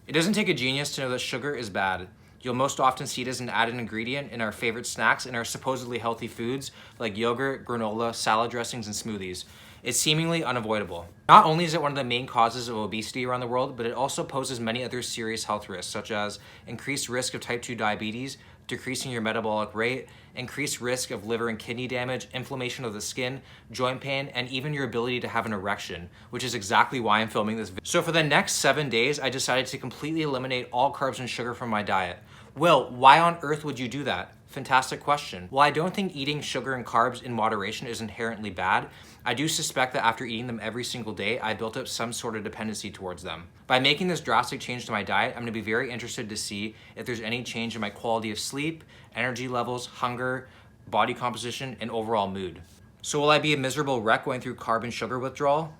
It doesn't take a genius to know that sugar is bad. You'll most often see it as an added ingredient in our favorite snacks and our supposedly healthy foods like yogurt, granola, salad dressings, and smoothies. It's seemingly unavoidable. Not only is it one of the main causes of obesity around the world, but it also poses many other serious health risks, such as increased risk of type 2 diabetes, decreasing your metabolic rate, increased risk of liver and kidney damage, inflammation of the skin, joint pain, and even your ability to have an erection, which is exactly why I'm filming this video. So for the next 7 days, I decided to completely eliminate all carbs and sugar from my diet. Will, why on earth would you do that? Fantastic question. While I don't think eating sugar and carbs in moderation is inherently bad, I do suspect that after eating them every single day, I built up some sort of dependency towards them. By making this drastic change to my diet, I'm gonna be very interested to see if there's any change in my quality of sleep, energy levels, hunger, body composition, and overall mood. So will I be a miserable wreck going through carb and sugar withdrawal?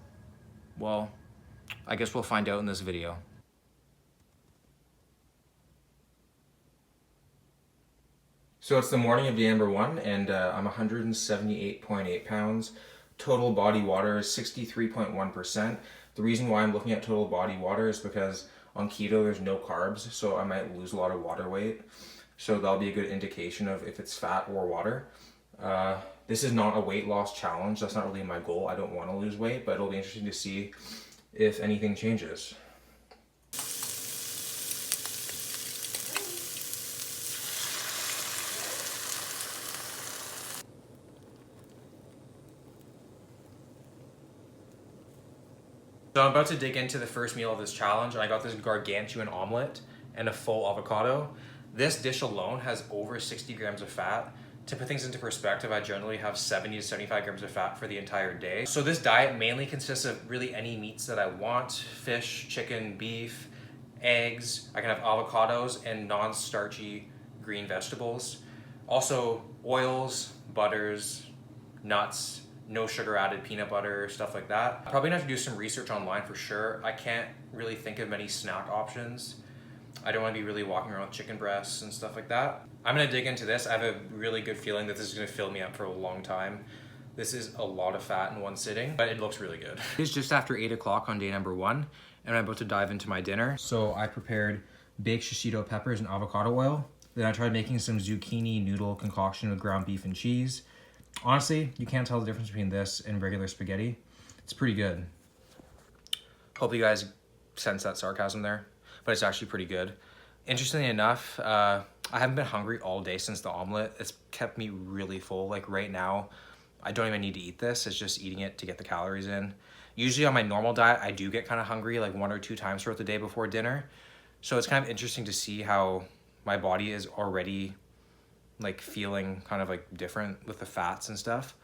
Well, I guess we'll find out in this video. So it's the morning of day number 1, and I'm 178.8 pounds. Total body water is 63.1%. The reason why I'm looking at total body water is because on keto there's no carbs, so I might lose a lot of water weight. So that'll be a good indication of if it's fat or water. This is not a weight loss challenge. That's not really my goal. I don't want to lose weight, but it'll be interesting to see if anything changes. So I'm about to dig into the first meal of this challenge, and I got this gargantuan omelet and a full avocado. This dish alone has over 60 grams of fat. To put things into perspective, I generally have 70 to 75 grams of fat for the entire day. So this diet mainly consists of really any meats that I want: fish, chicken, beef, eggs. I can have avocados and non-starchy green vegetables. Also oils, butters, nuts, no sugar added peanut butter, stuff like that. I'm probably gonna have to do some research online for sure. I can't really think of many snack options. I don't want to be really walking around with chicken breasts and stuff like that. I'm gonna dig into this. I have a really good feeling that this is gonna fill me up for a long time. This is a lot of fat in one sitting, but it looks really good. It's just after 8 o'clock on day number 1, and I'm about to dive into my dinner. So I prepared baked shishito peppers and avocado oil. Then I tried making some zucchini noodle concoction with ground beef and cheese. Honestly, you can't tell the difference between this and regular spaghetti. It's pretty good. Hope you guys sense that sarcasm there, but it's actually pretty good. Interestingly enough, I haven't been hungry all day since the omelet. It's kept me really full. Like right now, I don't even need to eat this. It's just eating it to get the calories in. Usually on my normal diet, I do get kind of hungry like 1 or 2 times throughout the day before dinner. So it's kind of interesting to see how my body is already like feeling kind of like different with the fats and stuff.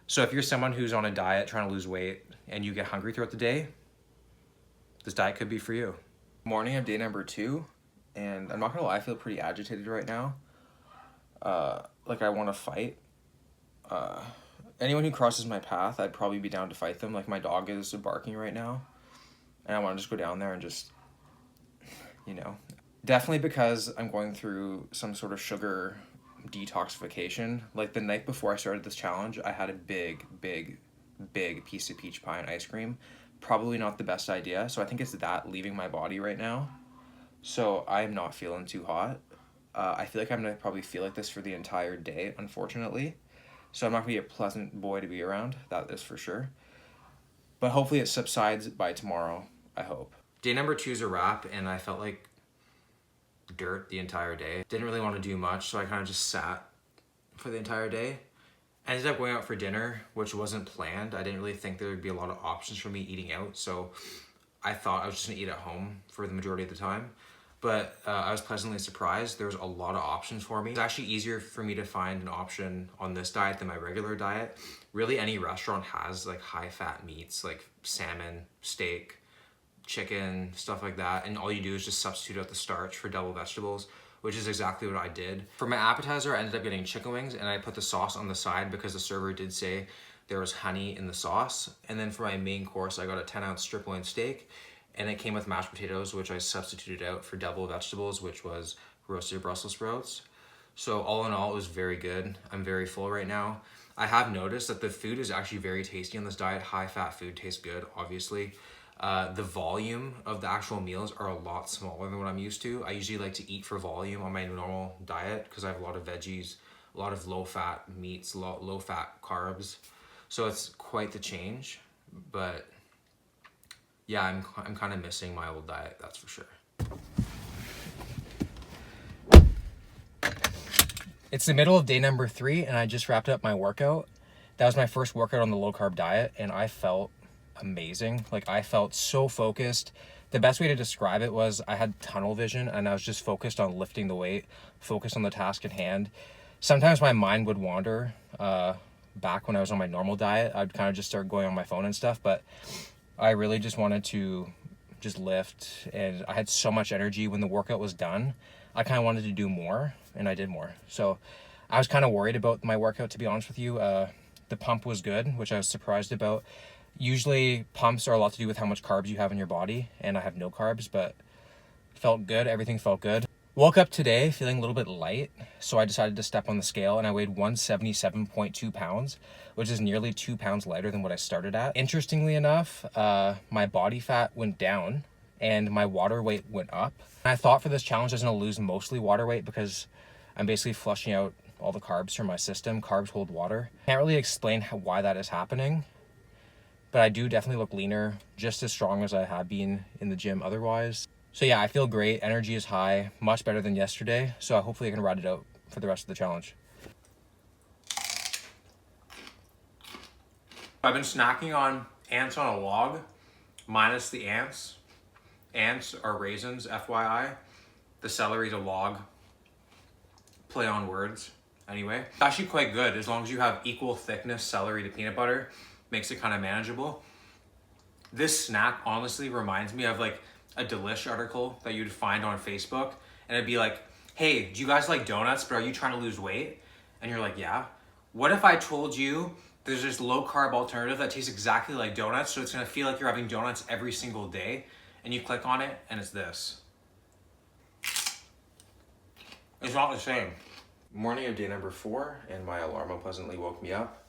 So if you're someone who's on a diet trying to lose weight and you get hungry throughout the day, this diet could be for you. Morning of day number 2, and I'm not gonna lie, I feel pretty agitated right now. Like I want to fight. Anyone who crosses my path, I'd probably be down to fight them. Like my dog is barking right now, and I want to just go down there and just, you know. Definitely because I'm going through some sort of sugar detoxification. Like the night before I started this challenge, I had a big piece of peach pie and ice cream. Probably not the best idea. So I think it's that leaving my body right now. So I'm not feeling too hot. I feel like I'm gonna probably feel like this for the entire day, unfortunately. So I'm not gonna be a pleasant boy to be around, that is for sure. But hopefully it subsides by tomorrow, I hope. Day number 2 is a wrap, and I felt like dirt the entire day. Didn't really want to do much, so I kind of just sat for the entire day. I ended up going out for dinner, which wasn't planned. I didn't really think there would be a lot of options for me eating out, so I thought I was just gonna eat at home for the majority of the time. But I was pleasantly surprised. There was a lot of options for me. It's actually easier for me to find an option on this diet than my regular diet. Really, any restaurant has like high fat meats like salmon, steak, chicken, stuff like that, and all you do is just substitute out the starch for double vegetables, which is exactly what I did. For my appetizer, I ended up getting chicken wings, and I put the sauce on the side because the server did say there was honey in the sauce. And then for my main course, I got a 10-ounce strip loin steak, and it came with mashed potatoes, which I substituted out for double vegetables, which was roasted Brussels sprouts. So all in all, it was very good. I'm very full right now. I have noticed that the food is actually very tasty on this diet. High fat food tastes good, obviously. The volume of the actual meals are a lot smaller than what I'm used to. I usually like to eat for volume on my normal diet because I have a lot of veggies, a lot of low-fat meats, low-fat carbs. So it's quite the change. But yeah, I'm kind of missing my old diet, that's for sure. It's the middle of day number 3, and I just wrapped up my workout. That was my first workout on the low-carb diet, and I felt amazing. Like, I felt so focused. The best way to describe it was I had tunnel vision, and I was just focused on lifting the weight, focused on the task at hand. Sometimes my mind would wander back when I was on my normal diet. I'd kind of just start going on my phone and stuff, but I really just wanted to just lift, and I had so much energy when the workout was done. I kind of wanted to do more, and I did more. So I was kind of worried about my workout, to be honest with you. The pump was good, which I was surprised about. Usually pumps are a lot to do with how much carbs you have in your body, and I have no carbs, but felt good. Everything felt good. Woke up today feeling a little bit light, so I decided to step on the scale, and I weighed 177.2 pounds, which is nearly 2 pounds lighter than what I started at. Interestingly enough, my body fat went down and my water weight went up. And I thought for this challenge I was going to lose mostly water weight because I'm basically flushing out all the carbs from my system. Carbs hold water. Can't really explain why that is happening, but I do definitely look leaner, just as strong as I have been in the gym otherwise. So yeah, I feel great. Energy is high, much better than yesterday. So hopefully I can ride it out for the rest of the challenge. I've been snacking on ants on a log, minus the ants. Ants are raisins, FYI. The celery's a log. Play on words. Anyway, it's actually quite good as long as you have equal thickness celery to peanut butter. Makes it kind of manageable. This snack honestly reminds me of like a Delish article that you'd find on Facebook, and it'd be like, hey, do you guys like donuts, but are you trying to lose weight? And you're like, yeah. What if I told you there's this low carb alternative that tastes exactly like donuts, so it's gonna feel like you're having donuts every single day, and you click on it and it's this. It's not the same. Morning of day number 4, and my alarm unpleasantly woke me up.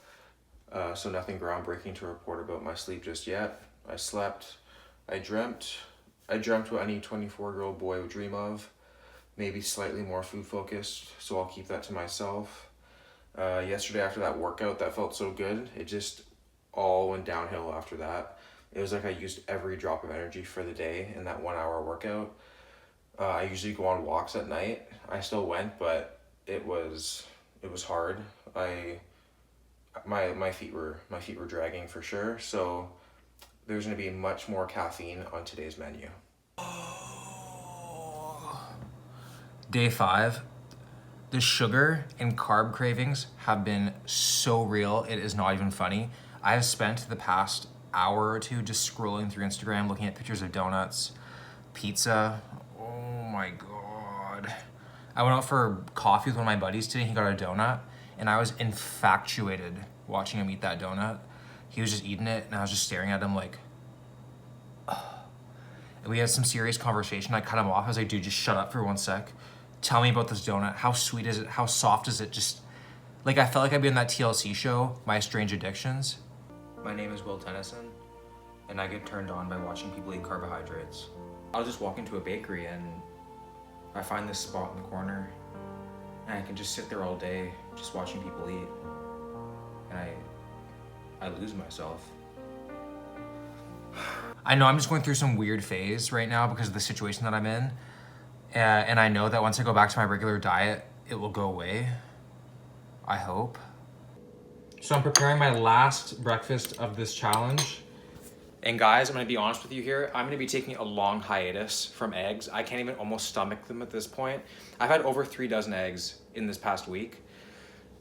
So nothing groundbreaking to report about my sleep just yet. I slept, I dreamt what any 24-year-old boy would dream of. Maybe slightly more food focused, so I'll keep that to myself. Yesterday after that workout, that felt so good. It just all went downhill after that. It was like I used every drop of energy for the day in that 1 hour workout. I usually go on walks at night. I still went, but it was hard. My feet were dragging for sure. So there's gonna be much more caffeine on today's menu. Day 5. The sugar and carb cravings have been so real, it is not even funny. I have spent the past hour or two just scrolling through Instagram, looking at pictures of donuts, pizza. Oh my God. I went out for coffee with one of my buddies today. He got a donut, and I was infatuated watching him eat that donut. He was just eating it, and I was just staring at him like, oh. And we had some serious conversation. I cut him off. I was like, dude, just shut up for 1 sec. Tell me about this donut. How sweet is it? How soft is it? Just, like, I felt like I'd be on that TLC show, My Strange Addictions. My name is Will Tennyson, and I get turned on by watching people eat carbohydrates. I'll just walk into a bakery, and I find this spot in the corner, and I can just sit there all day just watching people eat, and I lose myself. I know I'm just going through some weird phase right now because of the situation that I'm in, and I know that once I go back to my regular diet, it will go away. I hope. So I'm preparing my last breakfast of this challenge. And guys, I'm gonna be honest with you here. I'm gonna be taking a long hiatus from eggs. I can't even almost stomach them at this point. I've had over 3 dozen eggs in this past week.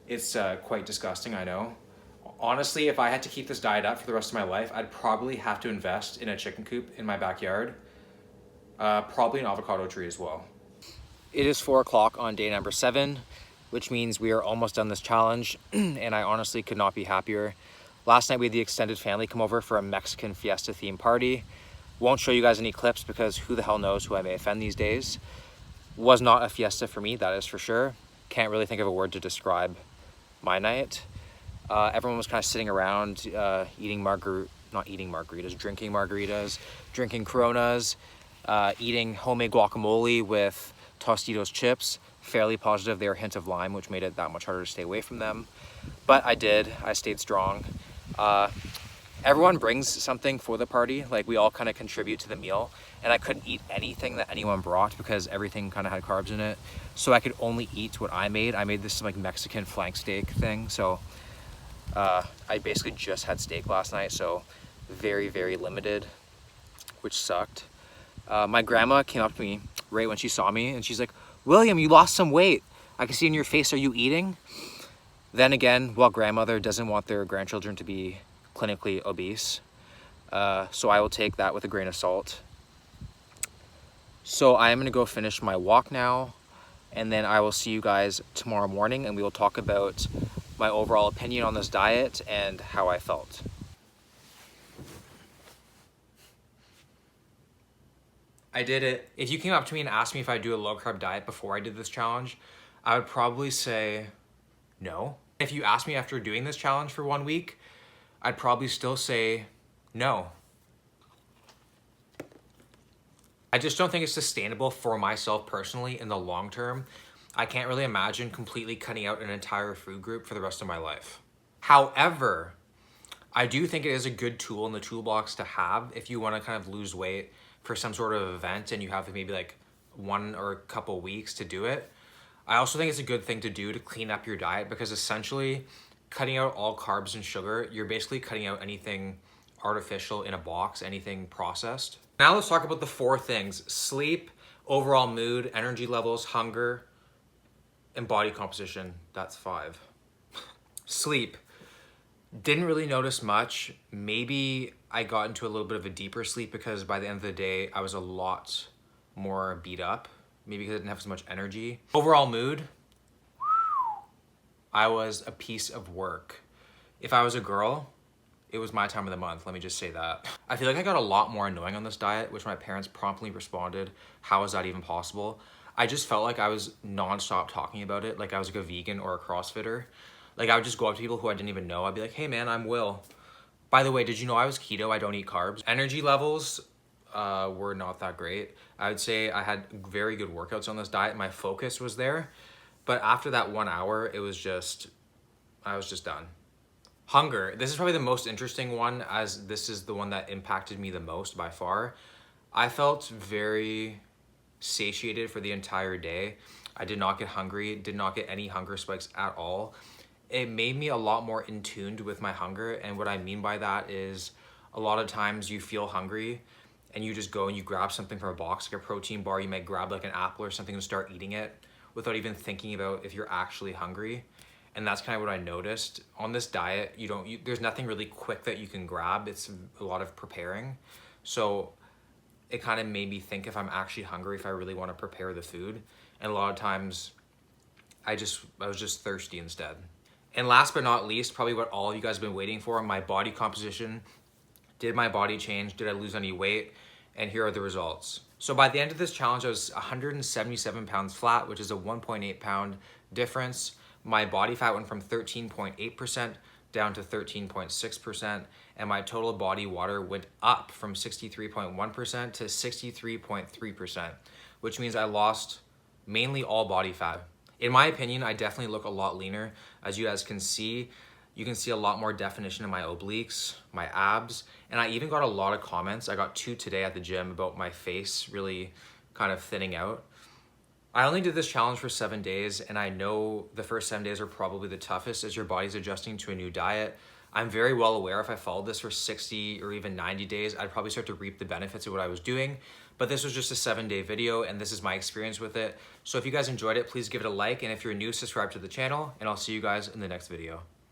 It's quite disgusting, I know. Honestly, if I had to keep this diet up for the rest of my life, I'd probably have to invest in a chicken coop in my backyard. Probably an avocado tree as well. It is 4 o'clock on day number 7, which means we are almost done this challenge, and I honestly could not be happier. Last night we had the extended family come over for a Mexican fiesta themed party. Won't show you guys any clips because who the hell knows who I may offend these days. Was not a fiesta for me, that is for sure. Can't really think of a word to describe my night. Everyone was kind of sitting around eating not eating margaritas, drinking margaritas, drinking Coronas, eating homemade guacamole with Tostitos chips. Fairly positive they were a hint of lime, which made it that much harder to stay away from them. But I stayed strong. Everyone brings something for the party. Like, we all kind of contribute to the meal, and I couldn't eat anything that anyone brought because everything kind of had carbs in it. So I could only eat what I made. I made this like Mexican flank steak thing. So I basically just had steak last night. So very, very limited, which sucked. My grandma came up to me right when she saw me, and she's like, "William, you lost some weight. I can see in your face, are you eating?" Then again, well, grandmother doesn't want their grandchildren to be clinically obese. So I will take that with a grain of salt. So I am gonna go finish my walk now, and then I will see you guys tomorrow morning, and we will talk about my overall opinion on this diet and how I felt. I did it. If you came up to me and asked me if I'd do a low carb diet before I did this challenge, I would probably say no. If you asked me after doing this challenge for 1 week, I'd probably still say no. I just don't think it's sustainable for myself personally in the long term. I can't really imagine completely cutting out an entire food group for the rest of my life. However, I do think it is a good tool in the toolbox to have if you want to kind of lose weight for some sort of event and you have maybe like 1 or a couple weeks to do it. I also think it's a good thing to do to clean up your diet, because essentially cutting out all carbs and sugar, you're basically cutting out anything artificial in a box, anything processed. Now let's talk about the 4 things: sleep, overall mood, energy levels, hunger, and body composition. That's 5. Sleep. Didn't really notice much. Maybe I got into a little bit of a deeper sleep because by the end of the day, I was a lot more beat up. Maybe because I didn't have as much energy. Overall mood, I was a piece of work. If I was a girl, it was my time of the month, let me just say that. I feel like I got a lot more annoying on this diet, which my parents promptly responded, "How is that even possible?" I just felt like I was nonstop talking about it, like I was like a vegan or a CrossFitter. Like, I would just go up to people who I didn't even know. I'd be like, "Hey man, I'm Will. By the way, did you know I was keto? I don't eat carbs." Energy levels were not that great. I would say I had very good workouts on this diet. My focus was there. But after that 1 hour, I was just done. Hunger. This is probably the most interesting one, as this is the one that impacted me the most by far. I felt very satiated for the entire day. I did not get hungry, did not get any hunger spikes at all. It made me a lot more in tune with my hunger. And what I mean by that is, a lot of times you feel hungry and you just go and you grab something from a box, like a protein bar. You might grab like an apple or something and start eating it without even thinking about if you're actually hungry. And that's kind of what I noticed. On this diet, there's nothing really quick that you can grab. It's a lot of preparing. So it kind of made me think if I'm actually hungry, if I really want to prepare the food. And a lot of times I was just thirsty instead. And last but not least, probably what all of you guys have been waiting for, my body composition. Did my body change? Did I lose any weight? And here are the results. So by the end of this challenge, I was 177 pounds flat, which is a 1.8 pound difference. My body fat went from 13.8% down to 13.6%, and my total body water went up from 63.1% to 63.3%, which means I lost mainly all body fat. In my opinion, I definitely look a lot leaner. As you guys can see, you can see a lot more definition in my obliques, my abs, and I even got a lot of comments. I got 2 today at the gym about my face really kind of thinning out. I only did this challenge for 7 days, and I know the first 7 days are probably the toughest as your body's adjusting to a new diet. I'm very well aware if I followed this for 60 or even 90 days, I'd probably start to reap the benefits of what I was doing. But this was just a 7-day video, and this is my experience with it. So if you guys enjoyed it, please give it a like, and if you're new, subscribe to the channel, and I'll see you guys in the next video.